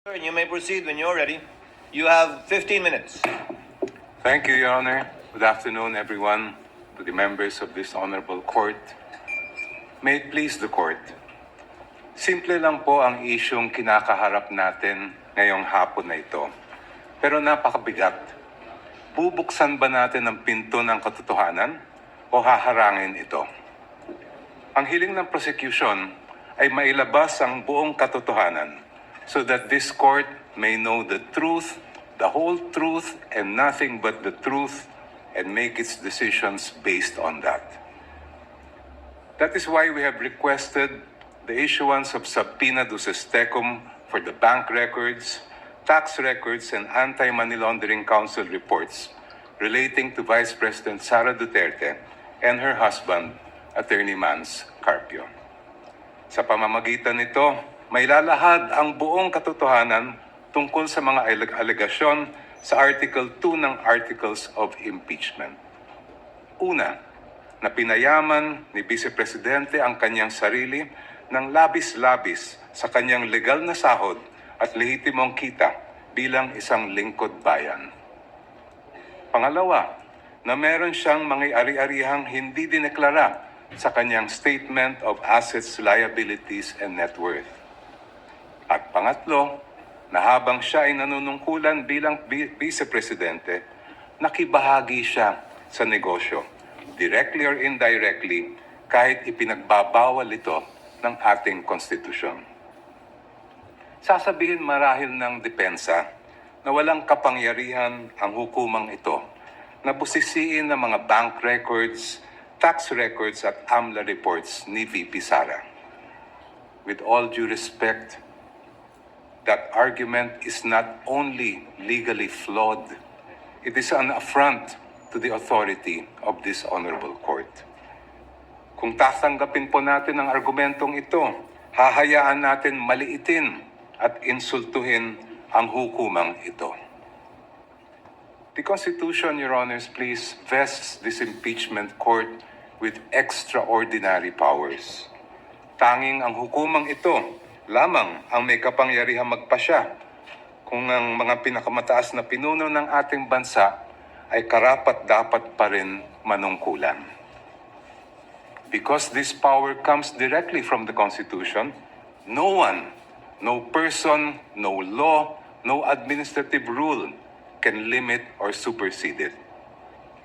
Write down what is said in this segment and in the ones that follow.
You may proceed when you're ready. You have 15 minutes. Thank you, Your Honor. Good afternoon, everyone, to the members of this honorable court. May it please the court. Simple lang po ang isyong kinakaharap natin ngayong hapon na ito. Pero napakabigat. Bubuksan ba natin ang pinto ng katotohanan o haharangin ito? Ang hiling ng prosecution ay mailabas ang buong katotohanan so that this court may know the truth, the whole truth, and nothing but the truth, and make its decisions based on that. That is why we have requested the issuance of subpoena duces tecum for the bank records, tax records, and anti-money laundering council reports relating to Vice President Sara Duterte and her husband, Attorney Mans Carpio. Sa pamamagitan nito, may lalahad ang buong katotohanan tungkol sa mga alegasyon sa Article 2 ng Articles of Impeachment. Una, na pinayaman ni Vice Presidente ang kanyang sarili ng labis-labis sa kanyang legal na sahod at lehitimong kita bilang isang lingkod bayan. Pangalawa, na meron siyang mga ari-arihang hindi dineklara sa kanyang Statement of Assets, Liabilities, and Net Worth. At pangatlo, na habang siya ay nanunungkulan bilang Vice Presidente, nakibahagi siya sa negosyo, directly or indirectly, kahit ipinagbabawal ito ng ating konstitusyon. Sasabihin marahil ng depensa na walang kapangyarihan ang hukumang ito na busisiin ng mga bank records, tax records at AMLA reports ni VP Sara. With all due respect, that argument is not only legally flawed, it is an affront to the authority of this honorable court. Kung tatanggapin po natin ang argumentong ito, hahayaan natin maliitin at insultuhin ang hukumang ito. The Constitution, Your Honors, please vests this impeachment court with extraordinary powers. Tanging ang hukumang ito lamang ang may kapangyarihang magpasya kung ang mga pinakamataas na pinuno ng ating bansa ay karapat-dapat pa rin manungkulan. Because this power comes directly from the Constitution, no one, no person, no law, no administrative rule can limit or supersede it.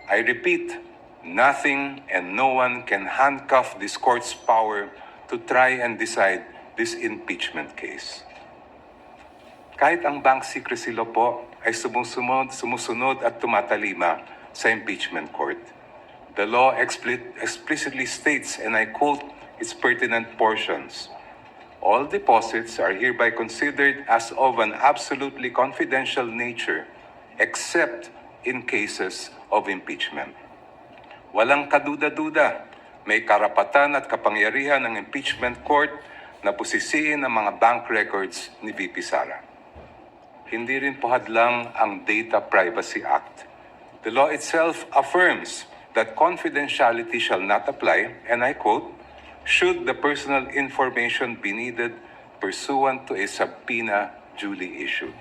I repeat, nothing and no one can handcuff this court's power to try and decide this impeachment case. Kahit ang bank secrecy law po ay sumusunod at tumatalima sa impeachment court. The law explicitly states, and I quote its pertinent portions, all deposits are hereby considered as of an absolutely confidential nature except in cases of impeachment. Walang kaduda-duda, may karapatan at kapangyarihan ng impeachment court na pusisiin ang mga bank records ni VP Sara. Hindi rin po hadlang ang Data Privacy Act. The law itself affirms that confidentiality shall not apply, and I quote, should the personal information be needed pursuant to a subpoena duly issued.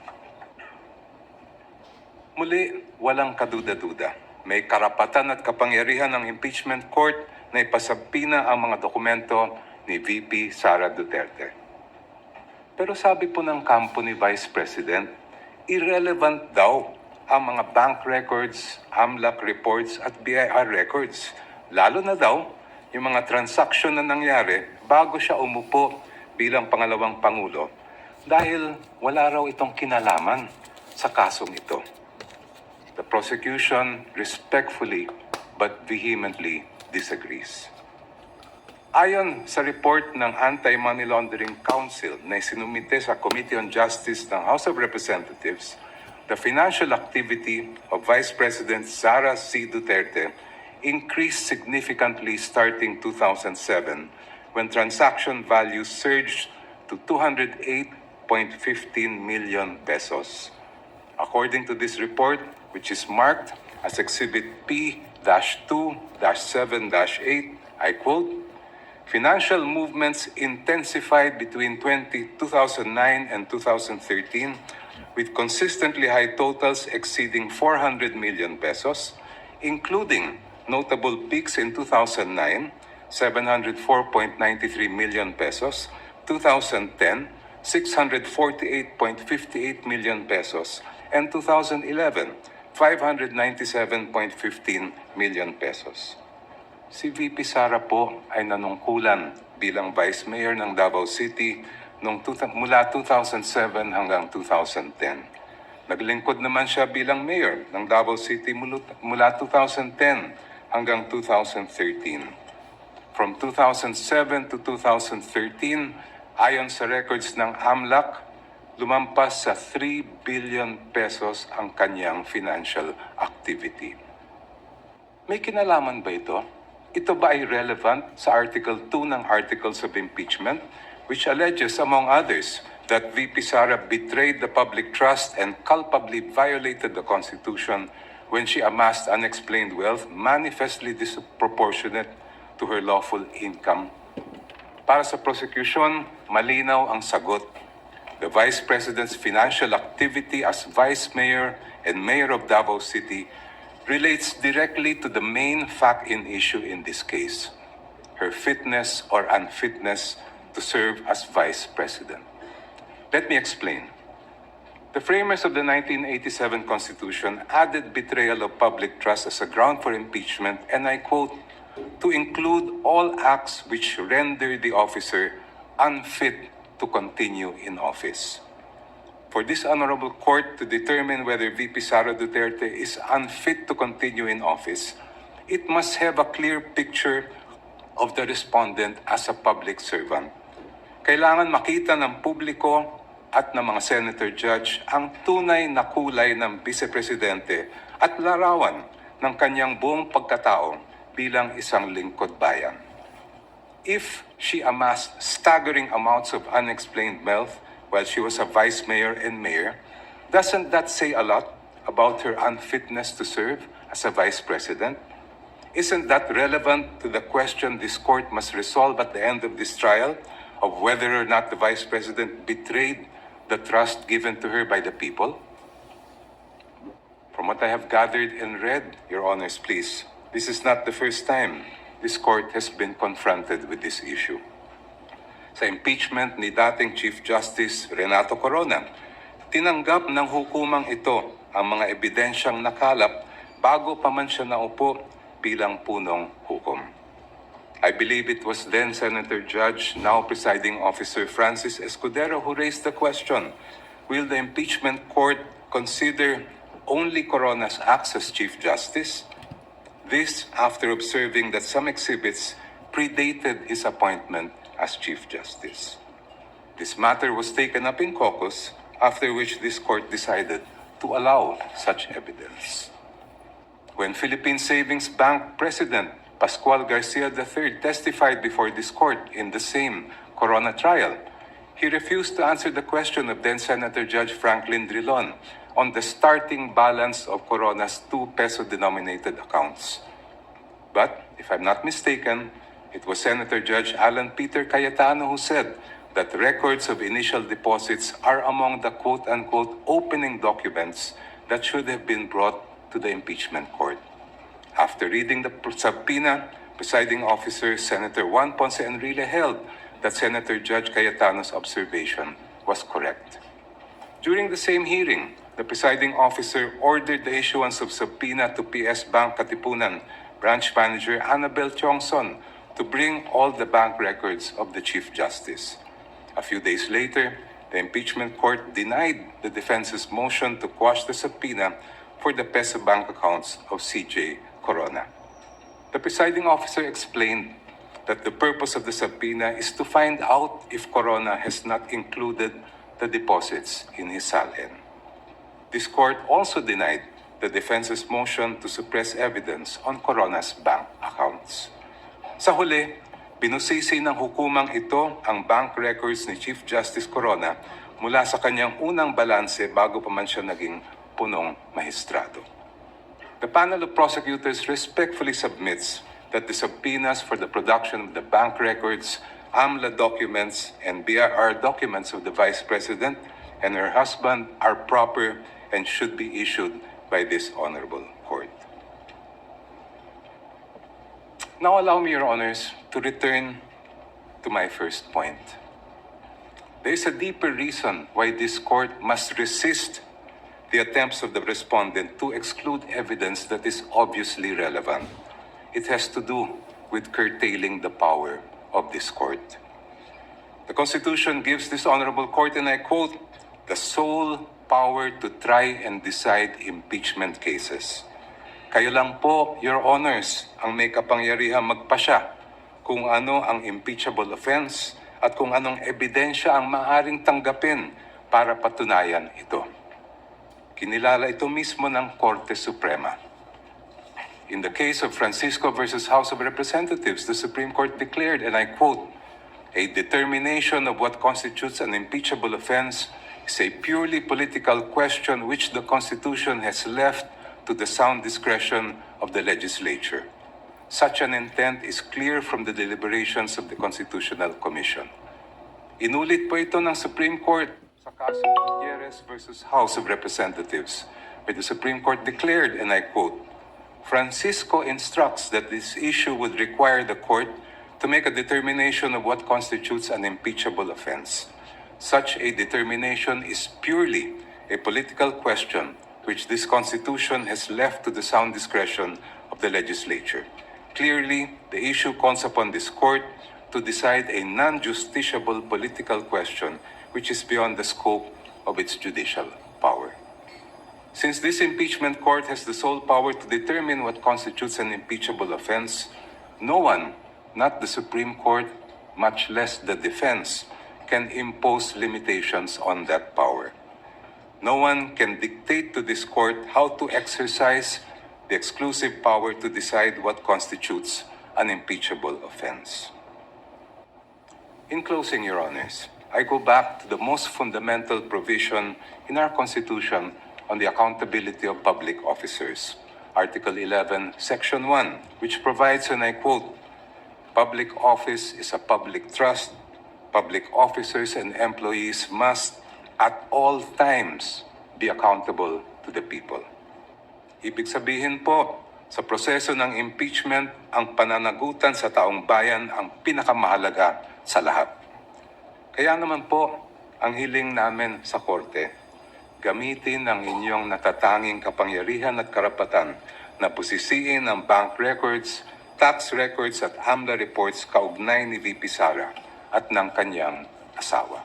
Muli, walang kaduda-duda. May karapatan at kapangyarihan ng impeachment court na ipasubpoena ang mga dokumento ni VP Sara Duterte. Pero sabi po ng kampo ni Vice President, irrelevant daw ang mga bank records, AMLAC reports at BIR records. Lalo na daw yung mga transaksyon na nangyari bago siya umupo bilang pangalawang Pangulo dahil wala raw itong kinalaman sa kasong ito. The prosecution respectfully but vehemently disagrees. Ayon sa report ng Anti-Money Laundering Council na isinumite sa Committee on Justice ng House of Representatives, the financial activity of Vice President Sara C. Duterte increased significantly starting 2007 when transaction values surged to 208.15 million pesos. According to this report, which is marked as Exhibit P-2-7-8, I quote, Financial movements intensified between 2009 and 2013 with consistently high totals exceeding 400 million pesos, including notable peaks in 2009, 704.93 million pesos, 2010, 648.58 million pesos, and 2011, 597.15 million pesos. Si VP Sara po ay nanungkulan bilang Vice Mayor ng Davao City mula 2007 hanggang 2010. Naglingkod naman siya bilang Mayor ng Davao City mula 2010 hanggang 2013. From 2007 to 2013, ayon sa records ng AMLAC, lumampas sa 3 billion pesos ang kanyang financial activity. May kinalaman ba ito? Ito ba ay relevant sa Article 2 ng Articles of Impeachment, which alleges, among others, that VP Sara betrayed the public trust and culpably violated the Constitution when she amassed unexplained wealth manifestly disproportionate to her lawful income? Para sa prosecution, malinaw ang sagot. The Vice President's financial activity as Vice Mayor and Mayor of Davao City relates directly to the main fact in issue in this case, her fitness or unfitness to serve as Vice President. Let me explain. The framers of the 1987 Constitution added betrayal of public trust as a ground for impeachment, and I quote, to include all acts which render the officer unfit to continue in office. For this honorable court to determine whether VP Sara Duterte is unfit to continue in office, it must have a clear picture of the respondent as a public servant. Kailangan makita ng publiko at ng mga senator judge ang tunay na kulay ng vice-presidente at larawan ng kanyang buong pagkatao bilang isang lingkod bayan. If she amassed staggering amounts of unexplained wealth while she was a vice mayor and mayor, doesn't that say a lot about her unfitness to serve as a vice president? Isn't that relevant to the question this court must resolve at the end of this trial of whether or not the vice president betrayed the trust given to her by the people? From what I have gathered and read, Your Honors, please, this is not the first time this court has been confronted with this issue. Sa impeachment ni dating Chief Justice Renato Corona, tinanggap ng hukumang ito ang mga ebidensyang nakalap bago pa man siya naupo bilang punong hukom. I believe it was then Senator Judge, now presiding officer Francis Escudero, who raised the question, will the impeachment court consider only Corona's acts as Chief Justice? This after observing that some exhibits predated his appointment as Chief Justice. This matter was taken up in caucus, after which this court decided to allow such evidence. When Philippine Savings Bank President Pascual Garcia III testified before this court in the same Corona trial, he refused to answer the question of then-Senator Judge Franklin Drilon on the starting balance of Corona's 2 peso-denominated accounts. But, if I'm not mistaken, it was Senator Judge Alan Peter Cayetano who said that records of initial deposits are among the quote-unquote opening documents that should have been brought to the impeachment court. After reading the subpoena, presiding officer Senator Juan Ponce Enrile held that Senator Judge Cayetano's observation was correct. During the same hearing, the presiding officer ordered the issuance of subpoena to PS Bank Katipunan Branch Manager Annabel Tiongson to bring all the bank records of the Chief Justice. A few days later, the impeachment court denied the defense's motion to quash the subpoena for the peso bank accounts of CJ Corona. The presiding officer explained that the purpose of the subpoena is to find out if Corona has not included the deposits in his salin. This court also denied the defense's motion to suppress evidence on Corona's bank accounts. Sa huli, binusisi ng hukumang ito ang bank records ni Chief Justice Corona mula sa kanyang unang balanse bago pa man siya naging punong mahistrado. The panel of prosecutors respectfully submits that the subpoenas for the production of the bank records, AMLA documents, and BIR documents of the Vice President and her husband are proper and should be issued by this honorable court. Now allow me, Your Honors, to return to my first point. There is a deeper reason why this court must resist the attempts of the respondent to exclude evidence that is obviously relevant. It has to do with curtailing the power of this court. The Constitution gives this honorable court, and I quote, the sole power to try and decide impeachment cases. Kayo lang po, Your Honors, ang may kapangyarihang magpasya kung ano ang impeachable offense at kung anong ebidensya ang maaaring tanggapin para patunayan ito. Kinilala ito mismo ng Korte Suprema. In the case of Francisco versus House of Representatives, the Supreme Court declared, and I quote, a determination of what constitutes an impeachable offense is a purely political question which the Constitution has left to the sound discretion of the legislature. Such an intent is clear from the deliberations of the Constitutional Commission. Inulit po ito ng Supreme Court sa kaso Gutierrez versus House of Representatives, where the Supreme Court declared, and I quote, Francisco instructs that this issue would require the court to make a determination of what constitutes an impeachable offense. Such a determination is purely a political question which this Constitution has left to the sound discretion of the legislature. Clearly, the issue calls upon this court to decide a non-justiciable political question which is beyond the scope of its judicial power. Since this impeachment court has the sole power to determine what constitutes an impeachable offense, no one, not the Supreme Court, much less the defense, can impose limitations on that power. No one can dictate to this court how to exercise the exclusive power to decide what constitutes an impeachable offense. In closing, Your Honors, I go back to the most fundamental provision in our Constitution on the accountability of public officers, Article 11, Section 1, which provides, and I quote, public office is a public trust. Public officers and employees must at all times be accountable to the people. Ibig sabihin po, sa proseso ng impeachment, ang pananagutan sa taong bayan ang pinakamahalaga sa lahat. Kaya naman po, ang hiling namin sa Korte, gamitin ang inyong natatanging kapangyarihan at karapatan na pusisiin ang bank records, tax records at AMLA reports kaugnay ni VP Sara at ng kanyang asawa.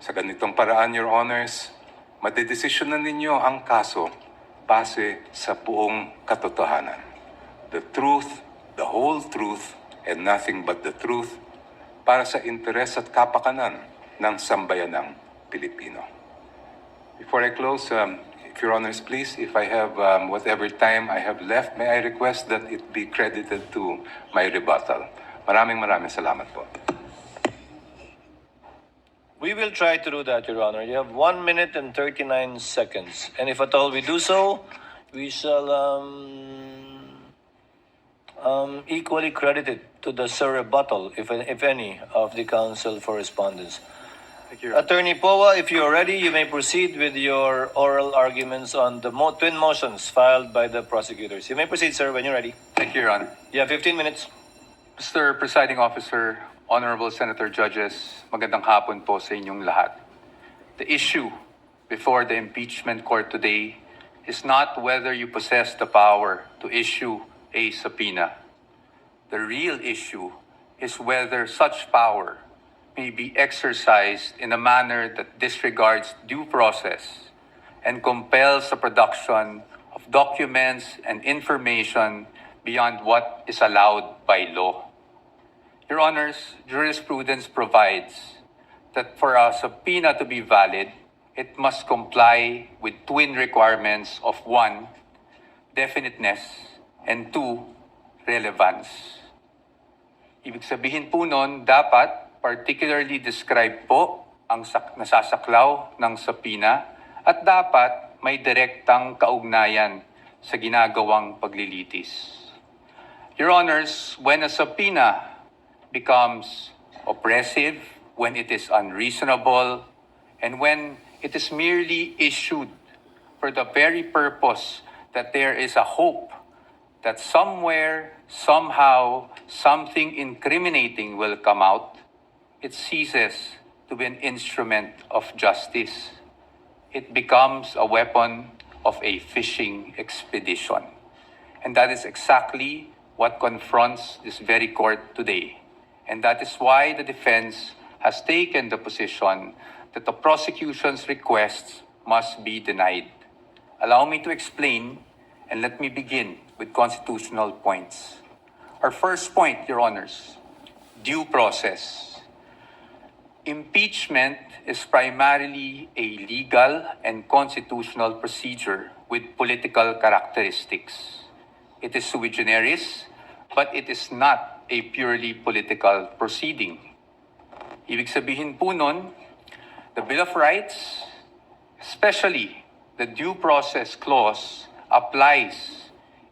Sa ganitong paraan, Your Honors, madedesisyonan ninyo ang kaso base sa buong katotohanan. The truth, the whole truth, and nothing but the truth para sa interes at kapakanan ng sambayanang Pilipino. Before I close, if Your Honors, please, if I have whatever time I have left, may I request that it be credited to my rebuttal. Maraming salamat po. We will try to do that, Your Honor. You have 1 minute and 39 seconds. And if at all we do so, we shall equally credit it to the rebuttal, if any, of the Counsel for Respondents. Thank you. Attorney Powa, if you're ready, you may proceed with your oral arguments on the twin motions filed by the prosecutors. You may proceed, sir, when you're ready. Thank you, Your Honor. You have 15 minutes. Mr. Presiding Officer, Honorable Senator Judges, magandang hapon po sa inyong lahat. The issue before the impeachment court today is not whether you possess the power to issue a subpoena. The real issue is whether such power may be exercised in a manner that disregards due process and compels the production of documents and information beyond what is allowed by law. Your Honors, jurisprudence provides that for a subpoena to be valid, it must comply with twin requirements of 1, definiteness, and 2, relevance. Ibig sabihin po nun, dapat particularly describe po ang nasasaklaw ng subpoena at dapat may direktang kaugnayan sa ginagawang paglilitis. Your Honors, when a subpoena becomes oppressive, when it is unreasonable, and when it is merely issued for the very purpose that there is a hope that somewhere, somehow, something incriminating will come out, it ceases to be an instrument of justice. It becomes a weapon of a fishing expedition. And that is exactly what confronts this very court today. And that is why the defense has taken the position that the prosecution's requests must be denied. Allow me to explain, and let me begin with constitutional points. Our first point, Your Honors, due process. Impeachment is primarily a legal and constitutional procedure with political characteristics. It is sui generis, but it is not a purely political proceeding. Ibig sabihin po nun, the Bill of Rights, especially the due process clause, applies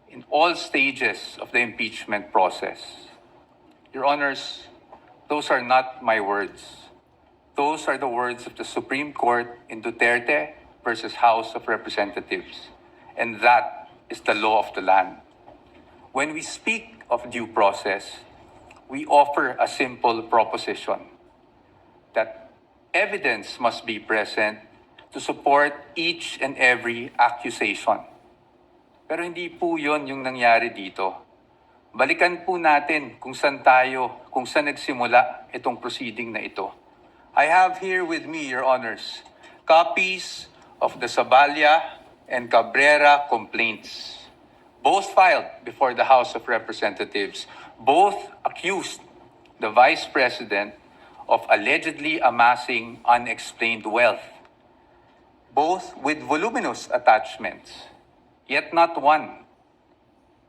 in all stages of the impeachment process. Your Honors, those are not my words. Those are the words of the Supreme Court in Duterte versus House of Representatives. And that is the law of the land. When we speak of due process, we offer a simple proposition that evidence must be present to support each and every accusation. Pero hindi po yon yung nangyari dito. Balikan po natin kung saan nagsimula itong proceeding na ito. I have here with me, Your Honors, copies of the Saballa and Cabrera complaints, both filed before the House of Representatives. Both accused the Vice President of allegedly amassing unexplained wealth, both with voluminous attachments, yet not one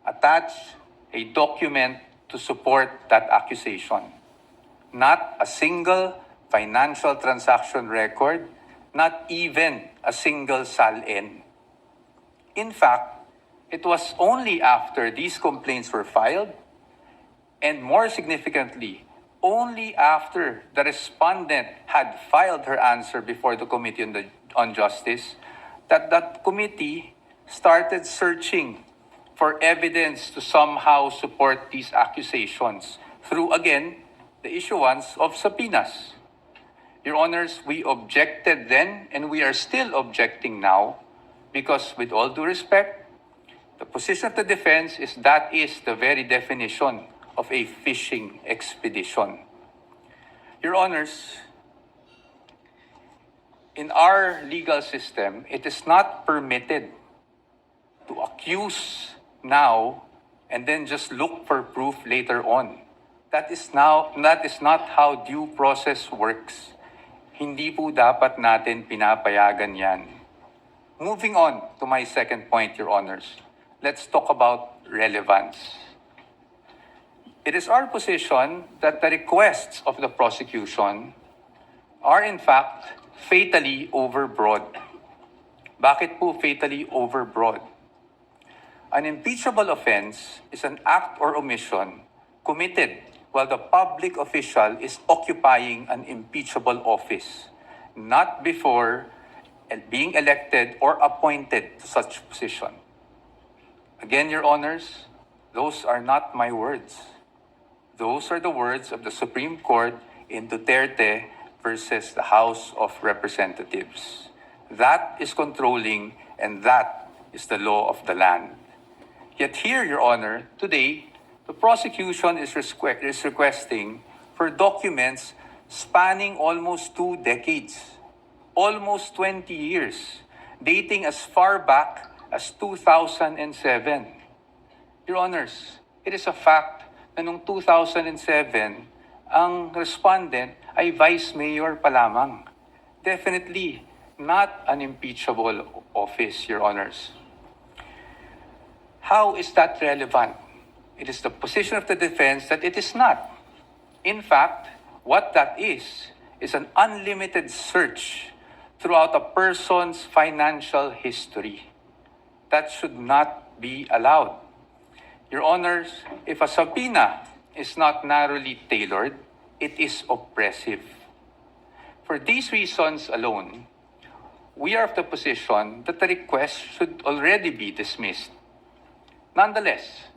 attached a document to support that accusation. Not a single financial transaction record, not even a single SALN. In fact, it was only after these complaints were filed, and more significantly, only after the respondent had filed her answer before the Committee on Justice, that committee started searching for evidence to somehow support these accusations through, again, the issuance of subpoenas. Your Honors, we objected then and we are still objecting now because, with all due respect, the position of the defense is that is the very definition of a fishing expedition. Your Honors, in our legal system, it is not permitted to accuse now and then just look for proof later on. That is not how due process works. Hindi po dapat natin pinapayagan yan. Moving on to my second point, Your Honors, let's talk about relevance. It is our position that the requests of the prosecution are in fact fatally overbroad. Bakit po fatally overbroad? An impeachable offense is an act or omission committed while the public official is occupying an impeachable office, not before being elected or appointed to such position. Again, Your Honors, those are not my words. Those are the words of the Supreme Court in Duterte versus the House of Representatives. That is controlling, and that is the law of the land. Yet here, Your Honor, today, the prosecution is requesting for documents spanning almost 2 decades, almost 20 years, dating as far back as 2007. Your Honors, it is a fact na noong 2007, ang respondent ay vice mayor pa lamang. Definitely not an impeachable office, Your Honors. How is that relevant? It is the position of the defense that it is not. In fact, what that is an unlimited search throughout a person's financial history. That should not be allowed. Your Honors, if a subpoena is not narrowly tailored, it is oppressive. For these reasons alone, we are of the position that the request should already be dismissed. Nonetheless,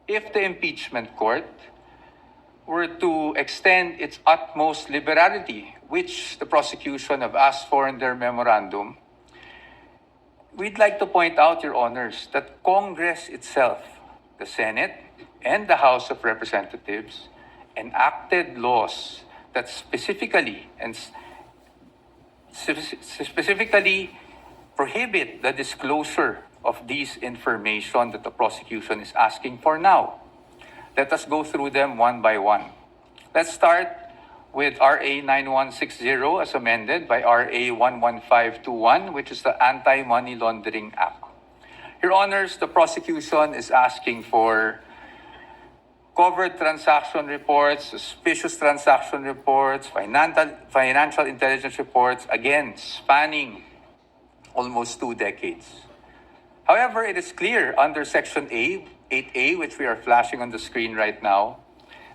if the impeachment court were to extend its utmost liberality, which the prosecution have asked for in their memorandum, we'd like to point out, Your Honors, that Congress itself, the Senate and the House of Representatives, enacted laws that specifically prohibit the disclosure of these information that the prosecution is asking for now. Let us go through them one by one. Let's start with RA 9160 as amended by RA 11521, which is the Anti-Money Laundering Act. Your Honors, the prosecution is asking for covered transaction reports, suspicious transaction reports, financial intelligence reports, again, spanning almost 2 decades. However, it is clear under Section 8A, which we are flashing on the screen right now,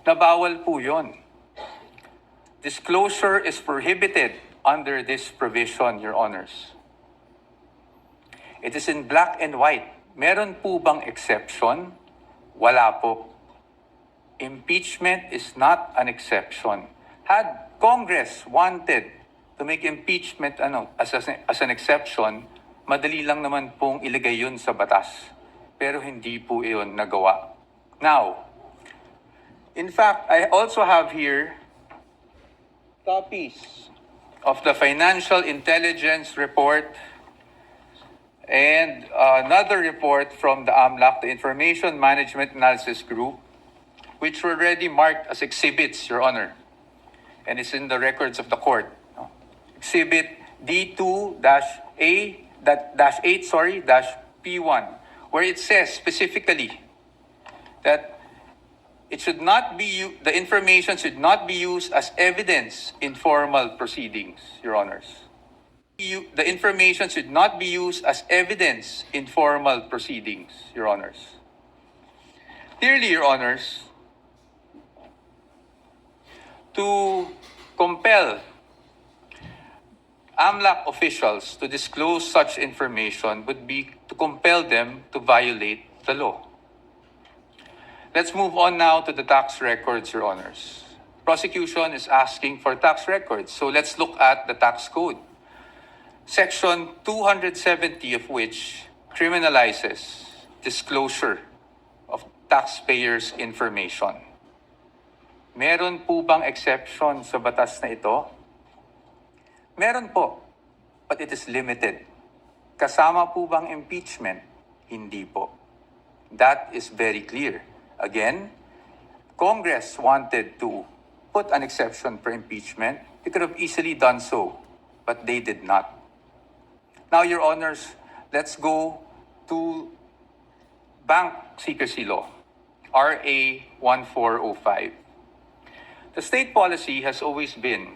na bawal po yun. Disclosure is prohibited under this provision, Your Honors. It is in black and white. Meron po bang exception? Wala po. Impeachment is not an exception. Had Congress wanted to make impeachment as an exception, madali lang naman pong ilagay yun sa batas. Pero hindi po iyon nagawa. Now, in fact, I also have here copies of the Financial Intelligence Report and another report from the AMLAC, the Information Management Analysis Group, which were already marked as exhibits, Your Honor. And it's in the records of the court. Exhibit D2-8-P1, where it says specifically that the information should not be used as evidence in formal proceedings, Your Honors. The information should not be used as evidence in formal proceedings, Your Honors. Clearly, Your Honors, to compel AMLAC officials to disclose such information would be to compel them to violate the law. Let's move on now to the tax records, Your Honors. Prosecution is asking for tax records, so let's look at the tax code. Section 270 of which criminalizes disclosure of taxpayers' information. Meron po bang exception sa batas na ito? Meron po, but it is limited. Kasama po bang impeachment? Hindi po. That is very clear. Again, Congress wanted to put an exception for impeachment. They could have easily done so, but they did not. Now, Your Honors, let's go to Bank Secrecy Law, RA 1405. The state policy has always been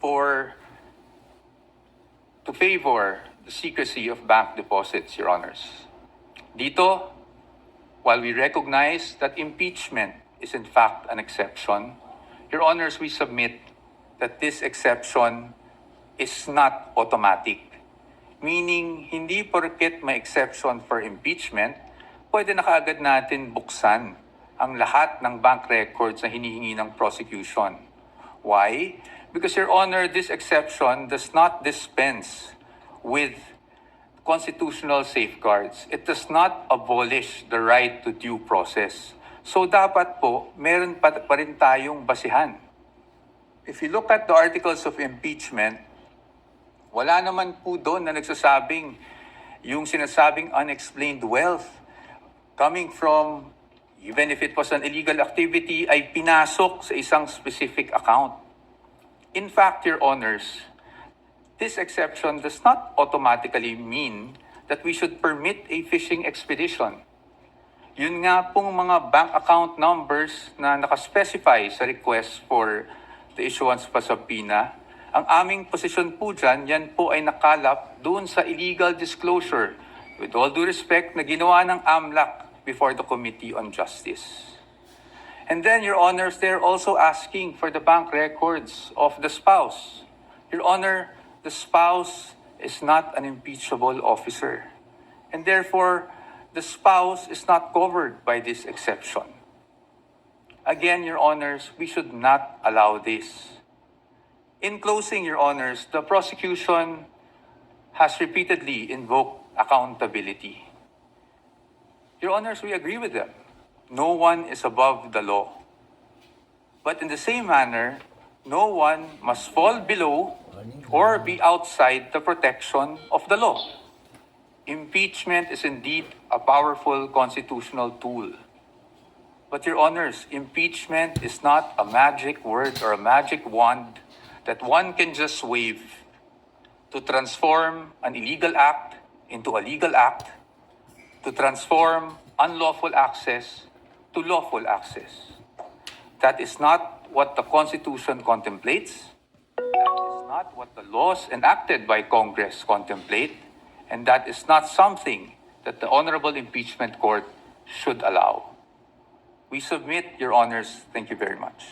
to favor the secrecy of bank deposits, Your Honors. Dito, while we recognize that impeachment is in fact an exception, Your Honors, we submit that this exception is not automatic. Meaning, hindi porket may exception for impeachment, pwede na kaagad natin buksan ang lahat ng bank records na hinihingi ng prosecution. Why? Because, Your Honor, this exception does not dispense with constitutional safeguards. It does not abolish the right to due process. So dapat po, meron pa rin tayong basihan. If you look at the articles of impeachment, wala naman po doon na nagsasabing yung sinasabing unexplained wealth coming from, even if it was an illegal activity, ay pinasok sa isang specific account. In fact, Your Honors, this exception does not automatically mean that we should permit a fishing expedition. Yun nga pong mga bank account numbers na nakaspecify sa request for the issuance of a subpoena, ang aming posisyon po dyan, yan po ay nakalap doon sa illegal disclosure. With all due respect, na ginawa ng AMLAC before the Committee on Justice. And then, Your Honors, they're also asking for the bank records of the spouse. Your Honor, the spouse is not an impeachable officer. And therefore, the spouse is not covered by this exception. Again, Your Honors, we should not allow this. In closing, Your Honors, the prosecution has repeatedly invoked accountability. Your Honors, we agree with them. No one is above the law. But in the same manner, no one must fall below or be outside the protection of the law. Impeachment is indeed a powerful constitutional tool. But Your Honors, impeachment is not a magic word or a magic wand that one can just wave to transform an illegal act into a legal act, to transform unlawful access to lawful access. That is not what the Constitution contemplates. That is not what the laws enacted by Congress contemplate. And that is not something that the Honorable Impeachment Court should allow. We submit, Your Honors. Thank you very much.